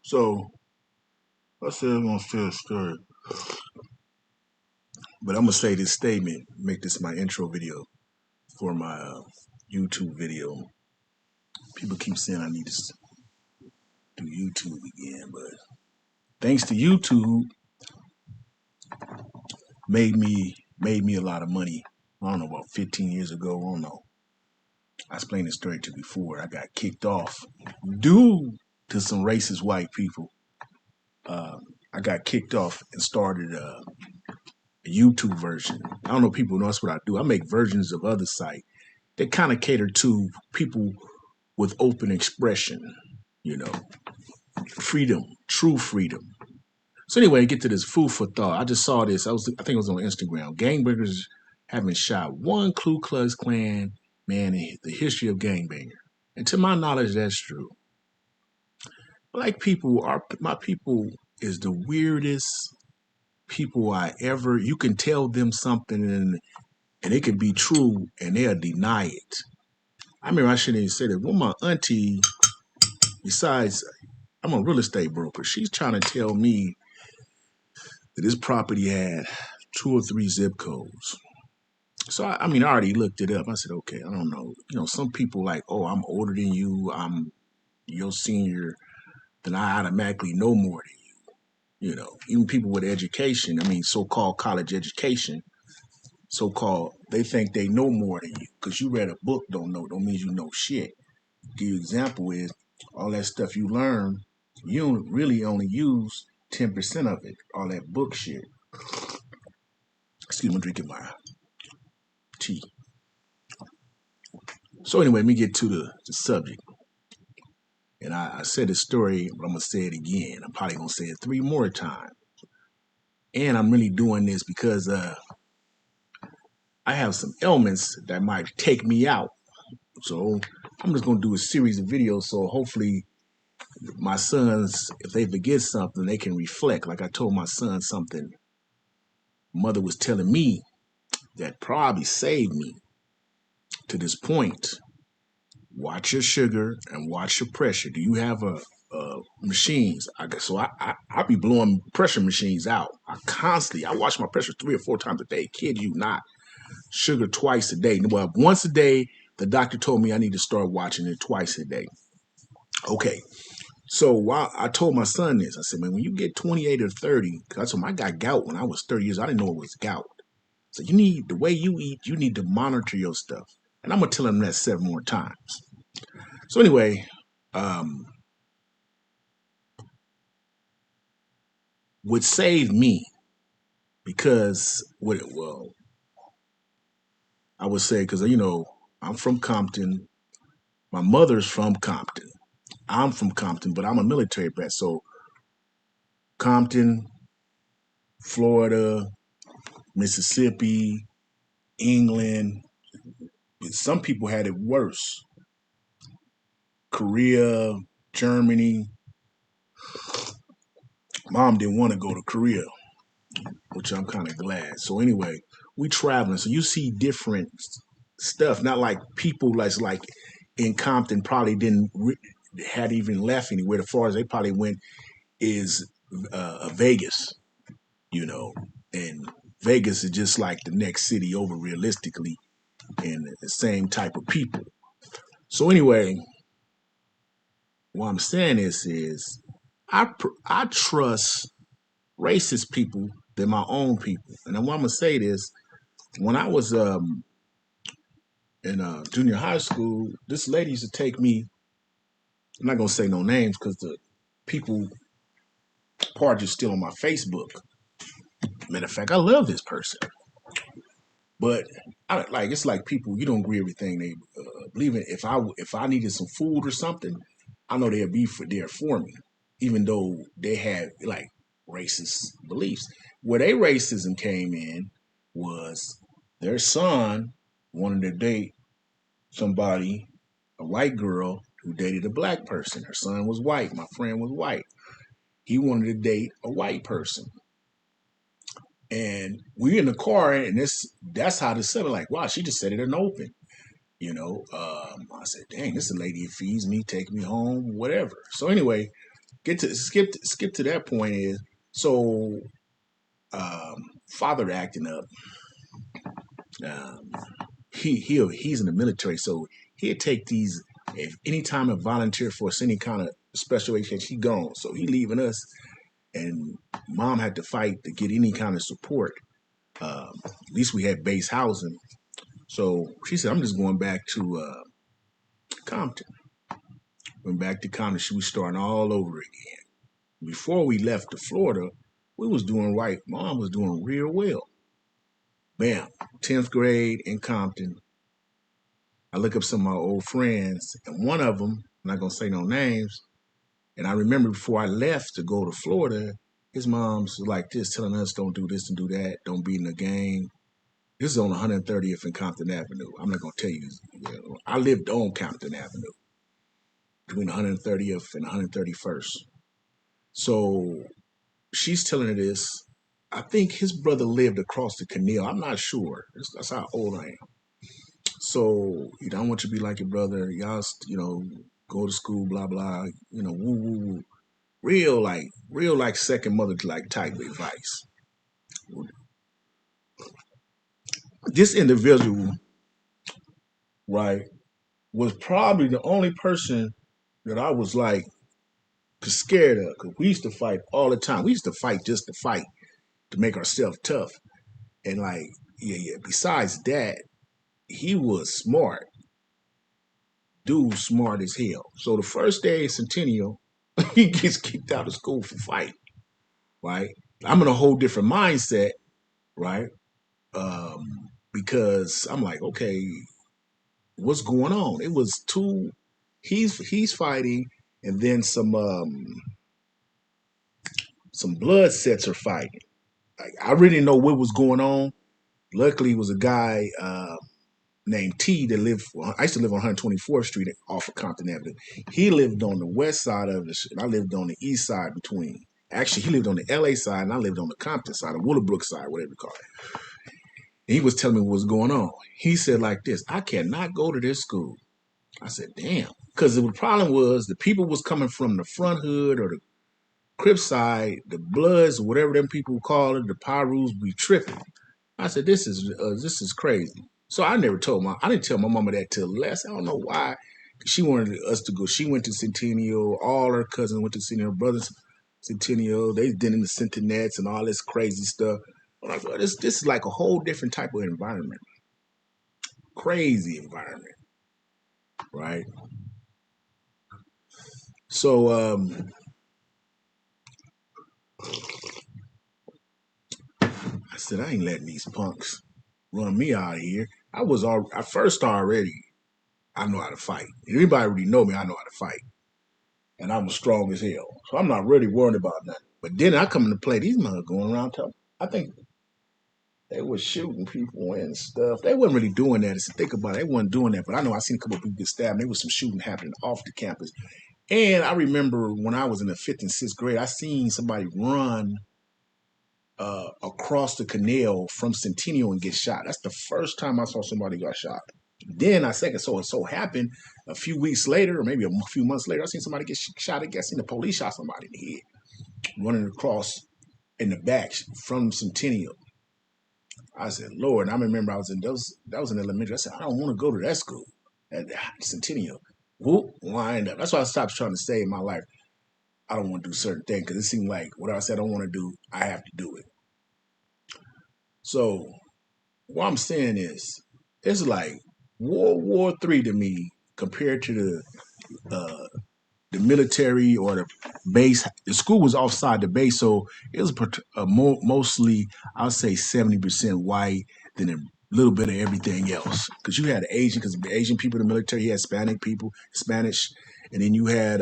So I said I'm gonna tell a story, but I'm gonna say this statement. Make this my intro video for my YouTube video. People keep saying I need to do YouTube again, but thanks to YouTube, made me a lot of money. I don't know, about 15 years ago. I don't know. I explained this story to you before. I got kicked off due to some racist white people. Uh, I got kicked off and started a YouTube version. I don't know if people know that's what I do. I make versions of other sites that kind of cater to people with open expression, you know, freedom, true freedom. So anyway, get to this food for thought. I just saw this. I think it was on Instagram. Gangbangers having shot one Ku Klux Klan man in the history of gangbanger. And to my knowledge, that's true. Black people are my people is the weirdest people I ever. You can tell them something and it can be true and they'll deny it. I remember I shouldn't even say that. Well, my auntie, besides, I'm a real estate broker. She's trying to tell me that this property had 2 or 3 zip codes. So I mean, I already looked it up. I said, okay, I don't know. You know, some people like, oh, I'm older than you. I'm your senior. Then I automatically know more than you. You know, even people with education. I mean, so-called college education. So-called, they think they know more than you because you read a book. Don't mean you know shit. Give you an example is all that stuff you learn. You don't really only use 10% of it. All that book shit. Excuse me, I'm drinking my tea. So anyway, let me get to the subject. And I said the story, but I'm gonna say it again. I'm probably gonna say it 3 more times. And I'm really doing this because I have some ailments that might take me out. So I'm just gonna do a series of videos. So hopefully my sons, if they forget something, they can reflect. Like I told my son something mother was telling me that probably saved me to this point. Watch your sugar and watch your pressure. Do you have a machines? I be blowing pressure machines out. I watch my pressure 3 or 4 times a day. Kid you not. Sugar twice a day. Well, once a day. The doctor told me I need to start watching it twice a day. Okay. So while I told my son this, I said, man, when you get 28 or 30, because I told him I got gout when I was 30 years. I didn't know it was gout. So you need the way you eat. You need to monitor your stuff. And I'm gonna tell him that 7 more times. So anyway, um, would save me because well, I would say because I'm from Compton. My mother's from Compton. I'm from Compton, but I'm a military brat. So Compton, Florida, Mississippi, England. Some people had it worse. Korea, Germany. Mom didn't want to go to Korea, which I'm kind of glad. So anyway, we traveling. So you see different stuff. Not like people that's like in Compton probably didn't had even left anywhere. As far as they probably went is Vegas, and Vegas is just like the next city over realistically, and the same type of people. So anyway, what I'm saying is I trust racist people than my own people. And then what I'm gonna say this: when I was in junior high school, this lady used to take me. I'm not gonna say no names because the people part is still on my Facebook. Matter of fact, I love this person, but it's like people you don't agree everything they believe in. If I needed some food or something, I know they'll be there for me, even though they had like racist beliefs. Where their racism came in was their son wanted to date somebody, a white girl who dated a black person. Her son was white. My friend was white. He wanted to date a white person. And we in the car, and that's how the seven like, wow, she just said it in open. I said, dang, this is a lady who feeds me, take me home, whatever. So anyway, skip to that point is so father acting up. Um, he's in the military, so he'd take these if anytime a volunteer for any kind of special education, he gone. So he leaving us, and mom had to fight to get any kind of support. At least we had base housing. So she said, "I'm just going back to Compton." Went back to Compton. She was starting all over again. Before we left to Florida, we was doing right. Mom was doing real well. Bam, 10th grade in Compton. I look up some of my old friends, and one of them, I'm not gonna say no names, and I remember before I left to go to Florida, his mom's like this, telling us don't do this and do that, don't be in the gang. This is on 130th and Compton Avenue. I'm not gonna tell you. I lived on Compton Avenue between 130th and 131st. So she's telling her this. I think his brother lived across the canal. I'm not sure. That's how old I am. So, I want you to be like your brother. Y'all, go to school, blah, blah, woo, woo, woo. Real like second mother like type advice. This individual, right, was probably the only person that I was like scared of because we used to fight all the time. We used to fight just to fight to make ourselves tough. And like, yeah. Besides that, he was smart. Dude, smart as hell. So the first day of Centennial, he gets kicked out of school for fighting. Right? I'm in a whole different mindset, right? Because I'm like, okay, what's going on? It was two. He's fighting, and then some blood sets are fighting. Like I really didn't know what was going on. Luckily, it was a guy named T that lived. I used to live on 124th Street off of Compton Avenue. He lived on the west side of it, and I lived on the east side between. Actually, he lived on the LA side, and I lived on the Compton side, the Willowbrook side, whatever you call it. And he was telling me what was going on. He said like this, I cannot go to this school. I said, damn. Because the problem was the people was coming from the front hood or the Crip side, the Bloods, whatever them people call it, the Pyrus be tripping. I said, this is crazy. So I didn't tell my mama that till less. I don't know why. She wanted us to go. She went to Centennial. All her cousins went to Centennial. Brothers Centennial. They did in the Centenets and all this crazy stuff. I thought this is like a whole different type of environment. Crazy environment, right? So I said I ain't letting these punks run me out of here. I first already I know how to fight. Anybody already know me, I know how to fight. And I'm strong as hell. So I'm not really worried about nothing. But then I come into play, these mother going around talking. I think they were shooting people and stuff. They wasn't really doing that. To think about it, they wasn't doing that. But I know I seen a couple of people get stabbed. And there was some shooting happening off the campus. And I remember when I was in the fifth and sixth grade, I seen somebody run across the canal from Centennial and get shot. That's the first time I saw somebody got shot. Then I second so it so happened a few weeks later, or maybe a few months later, I seen somebody get shot again. I seen the police shot somebody in the head, running across in the back from Centennial. I said, Lord, and I remember I was in those that was in elementary. I said, I don't want to go to that school at Centennial. Whoop, wind up. That's why I stopped trying to save my life. I don't want to do certain things because it seemed like whatever I said I don't want to do, I have to do it. So what I'm saying is, it's like World War III to me compared to the military or the base. The school was offside the base, so it was mostly, I'll say 70% white, then a little bit of everything else. Because you had because Asian people in the military, you had Hispanic people, Spanish, and then you had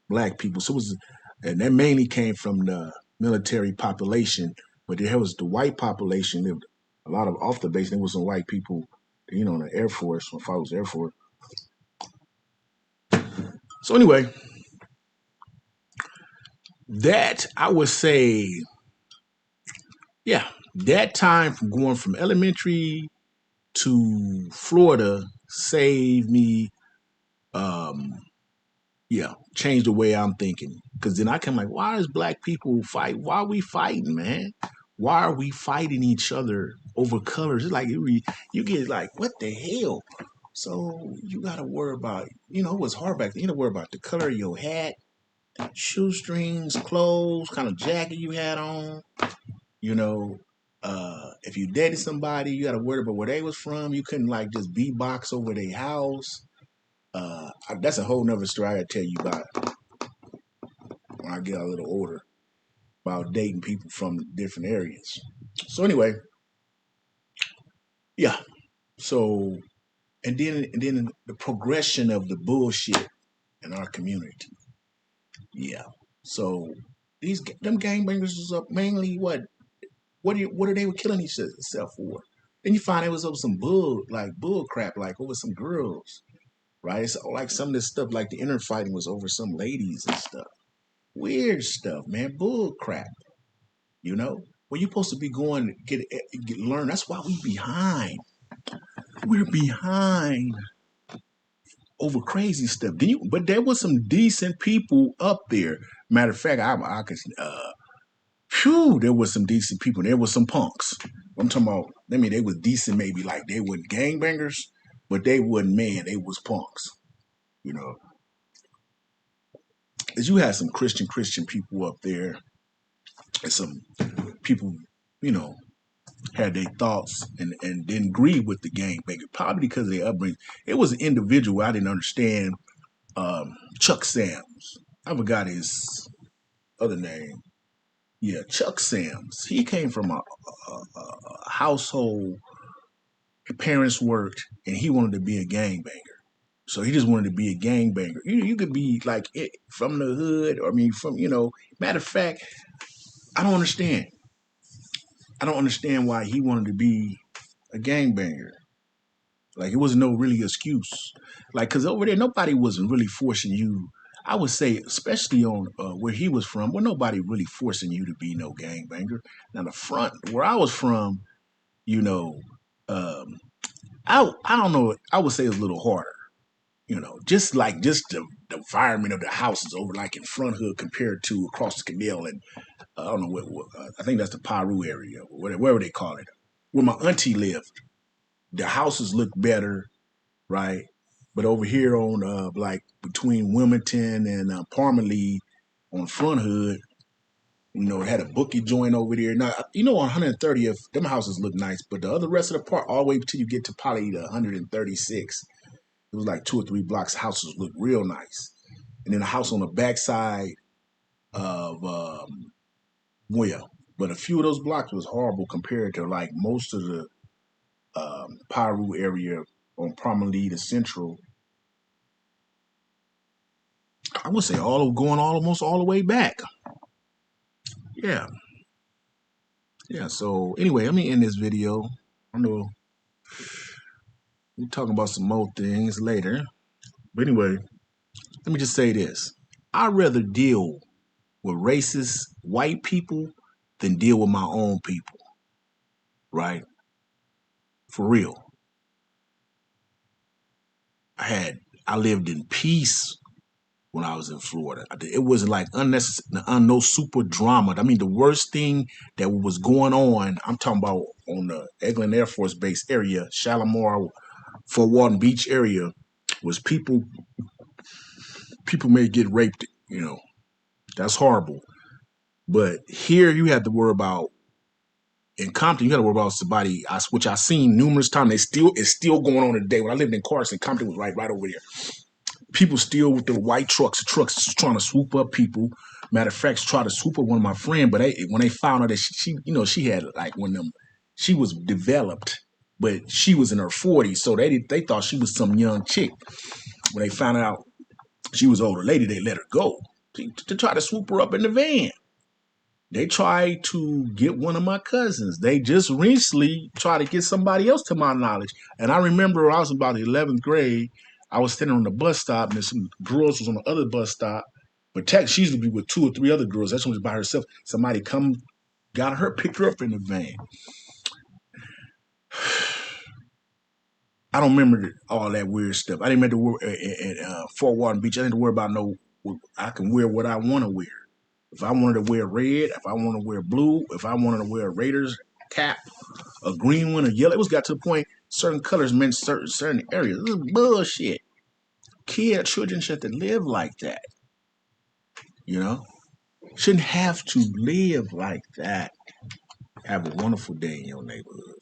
black people. So it was, and that mainly came from the military population, but there was the white population lived a lot of off the base. And there was some white people, in the Air Force. If I was Air Force. So anyway, that I would say, yeah, that time from going from elementary to Florida saved me. Um, yeah, changed the way I'm thinking. Because then I come like, why is black people fight? Why are we fighting, man? Why are we fighting each other over colors? It's like you get like, what the hell? So you gotta worry about, what's hard back then. You gotta worry about the color of your hat, shoestrings, clothes, kind of jacket you had on. You know, if you dated somebody, you gotta worry about where they was from. You couldn't like just beatbox over their house. That's a whole nother story I gotta tell you about when I get a little older about dating people from different areas. So anyway, yeah. So and then the progression of the bullshit in our community. Yeah. So these them gangbangers was up mainly what are they were killing each other for? Then you find it was over some bull crap, like over some girls, right? It's like some of this stuff, like the inner fighting was over some ladies and stuff. Weird stuff, man. Bull crap. You know, where you supposed to be going to get learn. That's why we behind. We're behind over crazy stuff. But there was some decent people up there. Matter of fact, I could. Phew, there was some decent people. There was some punks. I'm talking about. I mean, they was decent. Maybe like they were gangbangers, but they wasn't man. They was punks. You know, as you had some Christian people up there, and some people, you know, had their thoughts and didn't agree with the gangbanger, probably because of their upbringing. It was an individual I didn't understand. Chuck Sams. I forgot his other name. Yeah, Chuck Sams. He came from a household. His parents worked, and he wanted to be a gangbanger. So he just wanted to be a gangbanger. You could be like from the hood, or I mean, from Matter of fact, I don't understand. I don't understand why he wanted to be a gangbanger. Like it wasn't no really excuse. Like because over there nobody wasn't really forcing you. I would say, especially on where he was from, well, nobody really forcing you to be no gangbanger. Now the front where I was from, you know, um, I don't know. I would say it's a little harder. Just the environment of the houses over like in front hood compared to across the canal and I don't know I think that's the Paru area, whatever they call it, where my auntie lived. The houses look better, right? But over here on like between Wilmington and Parmalee on Front Hood, it had a bookie joint over there. Now, on 130th, them houses look nice, but the other rest of the park, all the way till you get to probably the 136, it was like 2 or 3 blocks. Houses look real nice, and then a house on the backside of well, but a few of those blocks was horrible compared to like most of the Piru area on Promenade to Central. I would say going almost all the way back. Yeah, yeah. So anyway, let me end this video. I know we're talking about some more things later, but anyway, let me just say this: I'd rather deal with racist white people than deal with my own people. Right? For real. I lived in peace when I was in Florida. It wasn't like unnecessary, no super drama. I mean, the worst thing that was going on, I'm talking about on the Eglin Air Force Base area, Shalimar, Fort Walton Beach area, was people may get raped. That's horrible. But here you have to worry about in Compton, you got to worry about somebody, which I've seen numerous times. It's still going on today. When I lived in Carson, Compton was right over there. People still with the white trucks trying to swoop up people. Matter of fact, try to swoop up one of my friends, but when they found out that she had like one of them, she was developed, but she was in her 40s, so they thought she was some young chick. When they found out she was an older lady, they let her go to try to swoop her up in the van. They tried to get one of my cousins. They just recently tried to get somebody else to my knowledge. And I remember I was about the 11th grade. I was standing on the bus stop and some girls was on the other bus stop. But she used to be with 2 or 3 other girls. That one was by herself. Somebody got her, picked her up in the van. I don't remember all that weird stuff. I didn't remember at Fort Walton Beach. I didn't worry about no I can wear what I want to wear. If I wanted to wear red, if I want to wear blue, if I wanted to wear a Raiders cap, a green one, a yellow, it was got to the point certain colors meant certain areas. This is bullshit. Children shouldn't live like that. You know, shouldn't have to live like that. Have a wonderful day in your neighborhood.